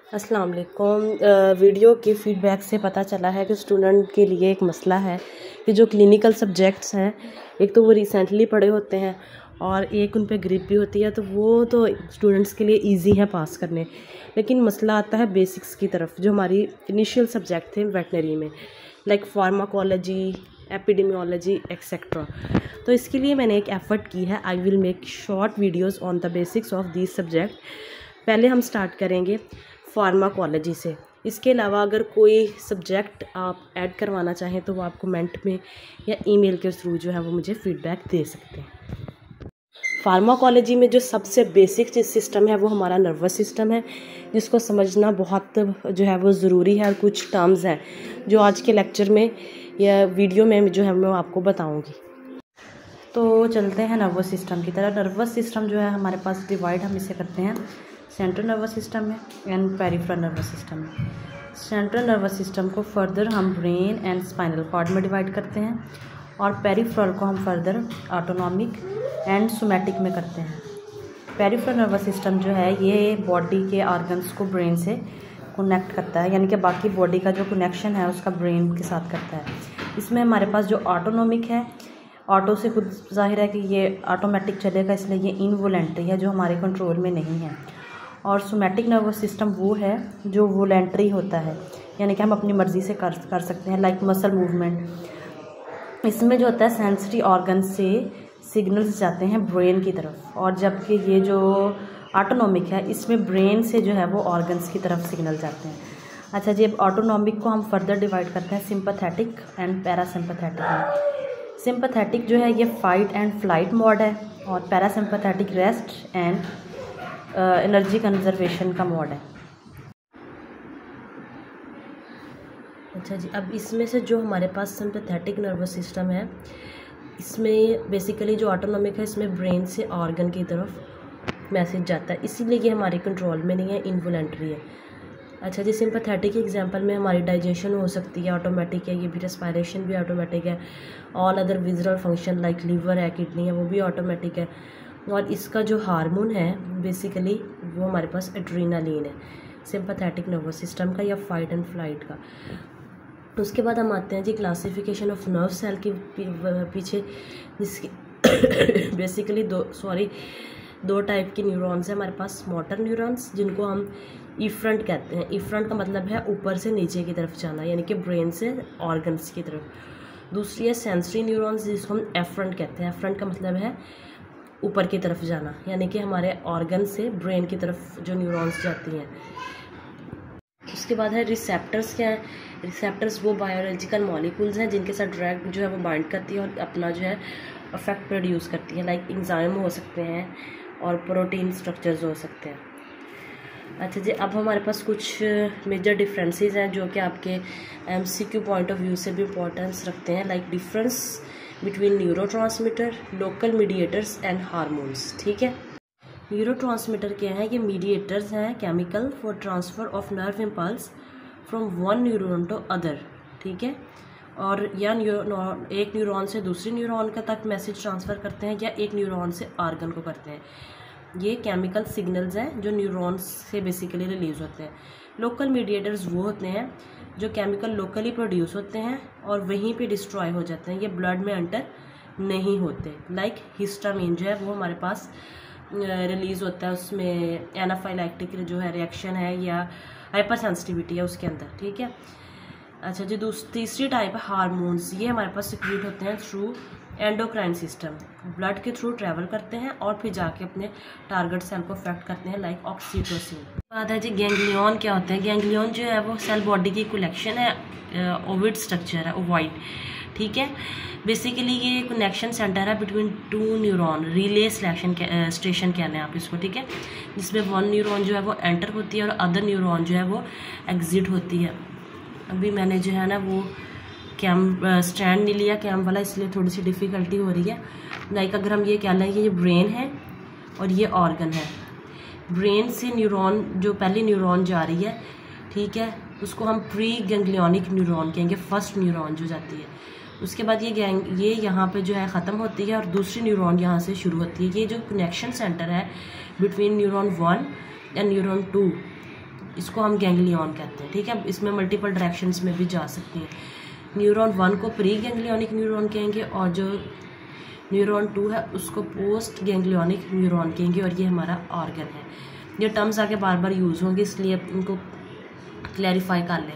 अस्सलाम वालेकुम। वीडियो के फीडबैक से पता चला है कि स्टूडेंट के लिए एक मसला है कि जो क्लिनिकल सब्जेक्ट्स हैं, एक तो वो रिसेंटली पढ़े होते हैं और एक उन पे ग्रिप भी होती है, तो वो तो स्टूडेंट्स के लिए इजी है पास करने। लेकिन मसला आता है बेसिक्स की तरफ, जो हमारी इनिशियल सब्जेक्ट थे वेटनरी में, लाइक फार्माकोलॉजी, एपिडेमियोलॉजी एक्सेट्रा। तो इसके लिए मैंने एक एफ़र्ट की है। I will make short videos on the basics of this subject. पहले हम स्टार्ट करेंगे फार्माकोलॉजी से। इसके अलावा अगर कोई सब्जेक्ट आप ऐड करवाना चाहें तो वो आप कमेंट में या ईमेल के थ्रू जो है वो मुझे फ़ीडबैक दे सकते हैं। फार्माकोलॉजी में जो सबसे बेसिक सिस्टम है वो हमारा नर्वस सिस्टम है, जिसको समझना बहुत जो है वो ज़रूरी है। और कुछ टर्म्स हैं जो आज के लेक्चर में या वीडियो में जो है मैं आपको बताऊँगी। तो चलते हैं नर्वस सिस्टम की तरह। नर्वस सिस्टम जो है हमारे पास डिवाइड हम इसे करते हैं सेंट्रल नर्वस सिस्टम में एंड पेरिफेरल नर्वस सिस्टम में। सेंट्रल नर्वस सिस्टम को फर्दर हम ब्रेन एंड स्पाइनल कॉर्ड में डिवाइड करते हैं और पेरिफेरल को हम फर्दर ऑटोनॉमिक एंड सोमैटिक में करते हैं। पेरिफेरल नर्वस सिस्टम जो है ये बॉडी के ऑर्गन्स को ब्रेन से कनेक्ट करता है, यानी कि बाकी बॉडी का जो कनेक्शन है उसका ब्रेन के साथ करता है। इसमें हमारे पास जो ऑटोनॉमिक है, ऑटो से खुद जाहिर है कि ये ऑटोमेटिक चलेगा, इसलिए ये इनवॉलेंट्री है जो हमारे कंट्रोल में नहीं है। और सोमैटिक नर्वस सिस्टम वो है जो वॉलेंट्री होता है, यानी कि हम अपनी मर्ज़ी से कर सकते हैं, लाइक मसल मूवमेंट। इसमें जो होता है सेंसरी ऑर्गन से सिग्नल्स जाते हैं ब्रेन की तरफ, और जबकि ये जो ऑटोनॉमिक है इसमें ब्रेन से जो है वो ऑर्गन्स की तरफ सिग्नल जाते हैं। अच्छा जी, अब ऑटोनॉमिक को हम फर्दर डिवाइड करते हैं सिंपैथेटिक एंड पैरासिम्पैथेटिक में। सिंपैथेटिक जो है ये फाइट एंड फ्लाइट मोड है और parasympathetic rest and energy conservation का मोड है। अच्छा जी, अब इसमें से जो हमारे पास सिंपैथेटिक नर्वस सिस्टम है, इसमें बेसिकली जो ऑटोनॉमिक है इसमें ब्रेन से ऑर्गन की तरफ मैसेज जाता है, इसीलिए ये हमारे कंट्रोल में नहीं है, इनवॉलेंट्री है। अच्छा जी, सिंपैथेटिक के एग्जांपल में हमारी डाइजेशन हो सकती है, ऑटोमेटिक है, ये भी रेस्पिरेशन भी ऑटोमेटिक है। All other visual function like liver है, किडनी है, वो भी ऑटोमेटिक है। और इसका जो हार्मोन है बेसिकली वो हमारे पास एड्रेनालिन है, सिंपैथेटिक नर्वस सिस्टम का या फाइट एंड फ्लाइट का। उसके बाद हम आते हैं जी क्लासिफिकेशन ऑफ नर्व सेल के पीछे, जिसकी बेसिकली दो टाइप के न्यूरॉन्स हैं हमारे पास। मोटर न्यूरॉन्स जिनको हम इफ्रंट कहते हैं। इफ्रंट का मतलब है ऊपर से नीचे की तरफ जाना, यानी कि ब्रेन से ऑर्गन्स की तरफ। दूसरी है सेंसरी न्यूरॉन्स जिसको हम एफ्रंट कहते हैं। एफ्रंट का मतलब है ऊपर की तरफ जाना, यानी कि हमारे ऑर्गन से ब्रेन की तरफ जो न्यूरॉन्स जाती हैं। उसके बाद है रिसेप्टर्स। क्या है रिसेप्टर्स? वो बायोलॉजिकल मॉलिक्यूल्स हैं जिनके साथ ड्रग जो है वो बाइंड करती है और अपना जो है इफेक्ट प्रोड्यूस करती है, लाइक एंजाइम हो सकते हैं और प्रोटीन स्ट्रक्चर्स हो सकते हैं। अच्छा जी, अब हमारे पास कुछ मेजर डिफरेंसेस हैं जो कि आपके MCQ पॉइंट ऑफ व्यू से भी इम्पोर्टेंस रखते हैं, like difference between neurotransmitter, local mediators and hormones. ठीक है, न्यूरोट्रांसमीटर क्या है? ये मीडिएटर्स हैं chemical for transfer of nerve impulse from one neuron to other. ठीक है, और या एक न्यूरॉन से दूसरे न्यूरॉन का तक मैसेज ट्रांसफ़र करते हैं या एक न्यूरॉन से ऑर्गन को करते हैं। ये केमिकल सिग्नल्स हैं जो न्यूरॉन्स से बेसिकली रिलीज होते हैं। लोकल मीडिएटर्स वो होते हैं जो केमिकल लोकली प्रोड्यूस होते हैं और वहीं पे डिस्ट्रॉय हो जाते हैं, ये ब्लड में एंटर नहीं होते। लाइक हिस्टामिन जो है वो हमारे पास रिलीज़ होता है, उसमें एनाफाइलैक्टिक जो है रिएक्शन है या हाइपर सेंसिटिविटी है उसके अंदर। ठीक है, अच्छा जी, तीसरी टाइप है हार्मोन्स। ये हमारे पास सिक्रीट होते हैं थ्रू एंडोक्राइन सिस्टम, ब्लड के थ्रू ट्रैवल करते हैं और फिर जाके अपने टारगेट सेल को अफेक्ट करते हैं, लाइक ऑक्सीटोसिन। बात है जी गैंग्लियन। क्या होते हैं? गैंग्लियन जो है वो सेल बॉडी की कलेक्शन है, ओविड स्ट्रक्चर है, ओवाइड। ठीक है, बेसिकली ये कनेक्शन सेंटर है between two neuron, relay station कह लें आप इसको। ठीक है, जिसमें वन न्यूरॉन जो है वो एंटर होती है और अदर न्यूरॉन जो है वो एग्जिट होती है। अभी मैंने जो है ना वो स्टैंड नहीं लिया कैम वाला, इसलिए थोड़ी सी डिफ़िकल्टी हो रही है। लाइक अगर हम ये कह लें कि ये ब्रेन है और ये ऑर्गन है, ब्रेन से न्यूरॉन जो पहली न्यूरॉन जा रही है, ठीक है, उसको हम प्री गैंग्लियोनिक न्यूरॉन कहेंगे, फर्स्ट न्यूरॉन जो जाती है। उसके बाद ये यहाँ पे जो है ख़त्म होती है और दूसरी न्यूरॉन यहाँ से शुरू होती है। ये जो कनेक्शन सेंटर है बिटवीन न्यूरॉन 1 एंड न्यूरॉन 2, इसको हम गैंग्लियन कहते हैं, ठीक है। इसमें मल्टीपल डायरेक्शंस में भी जा सकती हैं। न्यूरॉन 1 को प्री गैंग्लियोनिक न्यूरॉन कहेंगे और जो न्यूरॉन 2 है उसको पोस्ट गैंग्लियोनिक न्यूरॉन कहेंगे, और ये हमारा ऑर्गन है। ये टर्म्स आगे बार बार यूज़ होंगे, इसलिए इनको क्लैरिफाई कर लें।